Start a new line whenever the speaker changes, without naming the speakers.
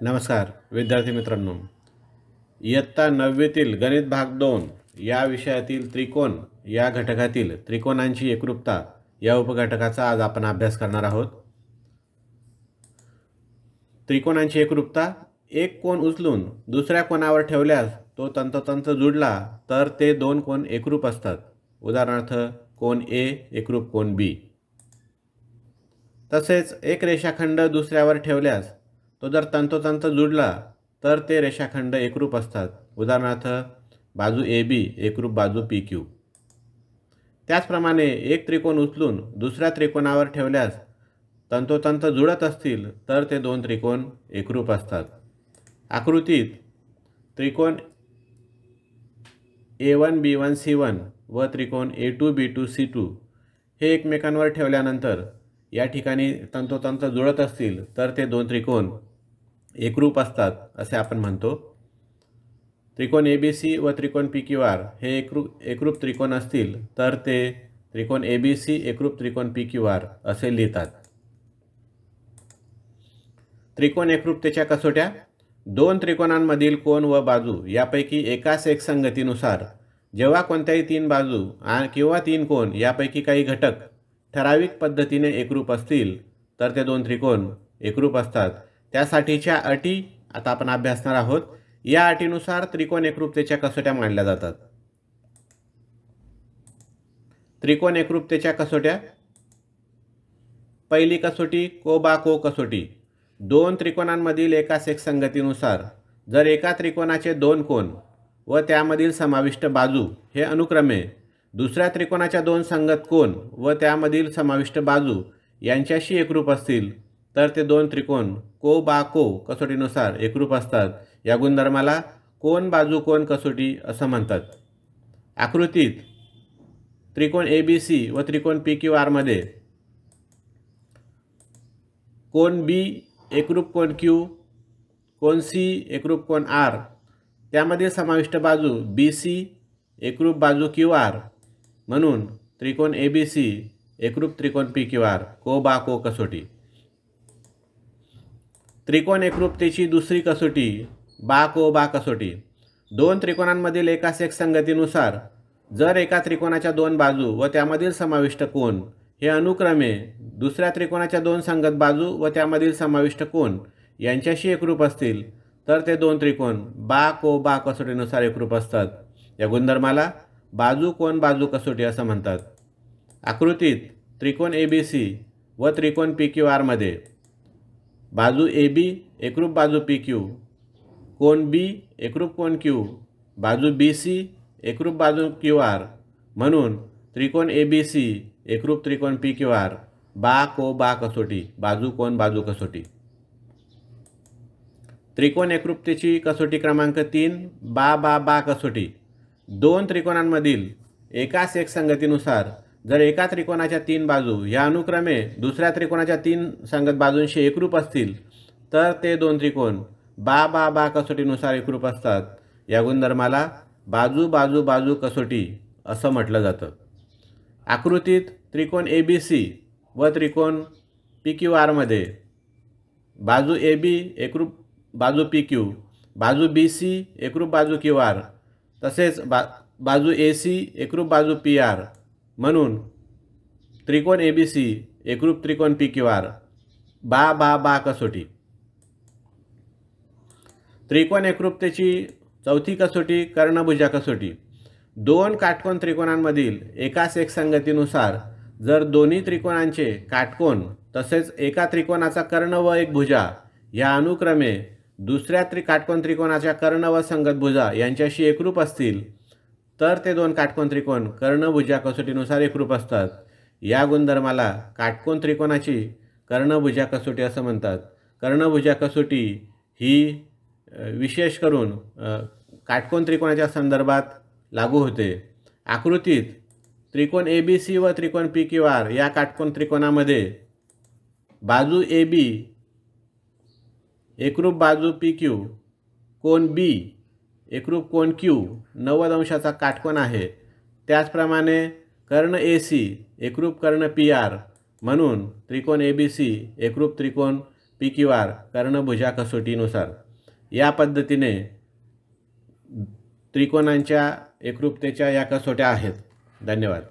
नमस्कार विद्यार्थी मित्रांनो, इयत्ता 9वीतील गणित भाग 2 या विषयातील त्रिकोण या घटकातील त्रिकोणांची एकरूपता या उपघटकाचा आज आपण अभ्यास करणार आहोत। त्रिकोणांची एकरूपता, एक कोन उचलून दुसऱ्या कोनावर ठेवल्यास तो तंतोतंत जुळला तर ते दोन कोन एकरूप असतात। उदाहरणार्थ कोन ए एकरूप कोन बी। तसेच एक रेषाखंड दुसऱ्यावर ठेवल्यास तो जर तंतोतंत जुळला तर ते रेषाखंड एकरूप असतात। उदाहरणार्थ बाजू ए बी एकरूप बाजू पी क्यू। त्याचप्रमाणे एक त्रिकोण उचलून दुसऱ्या त्रिकोणावर ठेवल्यास तंतोतंत जुळत असतील तर ते दोन त्रिकोण एकरूप असतात। आकृतीत त्रिकोण A1 B1 C1 व त्रिकोण A2 B2 C2 हे एकमेकांवर ठेवल्यानंतर या ठिकाणी तंतोतंत जुळत असतील तर ते दोन त्रिकोण एकरूप असतात असे आपण म्हणतो। त्रिकोण ABC व त्रिकोण PQR हे एकरूप त्रिकोण असतील तर ते त्रिकोण ABC एकरूप त्रिकोण PQR असे लिहितात। त्रिकोण एकरूपतेच्या कसोट्या, दोन त्रिकोणांमधील कोन व बाजू यापैकी एकास एकसंगतीनुसार जेव्हा कोणत्याही तीन बाजू किंवा तीन कोन यापैकी काही घटक ठराविक पद्धतीने एकरूप असतील तर ते दोन त्रिकोण एकरूप असतात। त्यासाठीच्या अटी आता आपण अभ्यासणार आहोत। या अटीनुसार त्रिकोण एकरूपतेच्या कसोट्या मांडल्या जातात। त्रिकोण एकरूपतेच्या कसोट्या, पहिली कसोटी को कसोटी। दोन त्रिकोणांमधील एकास एकसंगतीनुसार जर एका त्रिकोणाचे दोन कोन व त्यामधील समाविष्ट बाजू हे अनुक्रमे दुसऱ्या त्रिकोणाच्या दोन संगत कोन व त्यामधील समाविष्ट बाजू यांच्याशी एकरूप असतील तर ते दोन त्रिकोण को कसोटीनुसार एकरूप असतात। या गुणधर्माला कोन बाजू कोन कसोटी असं म्हणतात। आकृतीत त्रिकोण ABC व त्रिकोण PQR मध्ये कोन B एकरूप कोन Q, कोन C एकरूप कोन R, त्यामध्ये समाविष्ट बाजू BC एकरूप बाजू QR म्हणून त्रिकोण ABC एकरूप त्रिकोण PQR को कसोटी। त्रिकोण एकरूपतेची दुसरी कसोटी बा कसोटी। दोन त्रिकोणांमधील एकास एकसंगतीनुसार जर एका त्रिकोणाच्या दोन बाजू व त्यामधील समाविष्ट कोन हे अनुक्रमे दुसऱ्या त्रिकोणाच्या दोन संगत बाजू व त्यामधील समाविष्ट कोन यांच्याशी एकरूप असतील तर ते दोन त्रिकोण बा कसोटीनुसार एकरूप असतात। या गुणधर्माला बाजू कसोटी असं म्हणतात। आकृतीत त्रिकोण ABC व त्रिकोण PQR मध्ये बाजू AB एकरूप बाजू PQ, कोन B एकरूप कोन Q, बाजू BC एकरूप बाजू QR म्हणून त्रिकोण ABC एकरूप त्रिकोण PQR बा कसोटी बाजू कसोटी। त्रिकोण एकरूपतेची कसोटी क्रमांक 3 बा कसोटी। दोन त्रिकोणांमधील एकास एकसंगतीनुसार जर एका त्रिकोणाच्या तीन बाजू या अनुक्रमे दुसऱ्या त्रिकोणाच्या तीन संगत बाजूंशी एकरूप असतील तर ते दोन त्रिकोण बा कसोटीनुसार एकरूप असतात। या गुणधर्माला बाजू कसोटी असं म्हटलं जातं। आकृतीत त्रिकोण ABC व त्रिकोण PQR मध्ये बाजू AB एकरूप बाजू PQ, बाजू BC एकरूप बाजू QR तसेच बाजू AC एकरूप बाजू PR म्हणून त्रिकोण ABC एकरूप त्रिकोण PQR बा कसोटी। त्रिकोण एकरूपतेची चौथी कसोटी कर्णभुजा कसोटी। दोन काटकोन त्रिकोणांमधील एकास एकसंगतीनुसार जर दोन्ही त्रिकोणांचे काटकोन तसेच एका त्रिकोणाचा कर्ण व एक भुजा या अनुक्रमे दुसऱ्या काटकोन त्रिकोणाच्या कर्ण व संगत भुजा यांच्याशी एकरूप असतील तर ते दोन काटकोन त्रिकोण कर्णभुजा कसोटीनुसार एकरूप असतात। या गुणधर्माला काटकोन त्रिकोणाची कर्णभुजा कसोटी असं म्हणतात। कर्णभुजा कसोटी ही विशेष करून काटकोन त्रिकोणाच्या संदर्भात लागू होते। आकृतीत त्रिकोण ABC व त्रिकोण PQR या काटकोन त्रिकोणामध्ये बाजू AB एकरूप बाजू PQ, कोन B एकरूप कोन Q 90 अंशाचा काटकोन आहे। त्याचप्रमाणे कर्ण AC एकरूप कर्ण PR म्हणून त्रिकोण ABC एकरूप त्रिकोण पी क्यू आर कर्णभुजा कसोटीनुसार या पद्धतीने त्रिकोणांच्या एकरूपतेच्या या कसोट्या आहेत. धन्यवाद.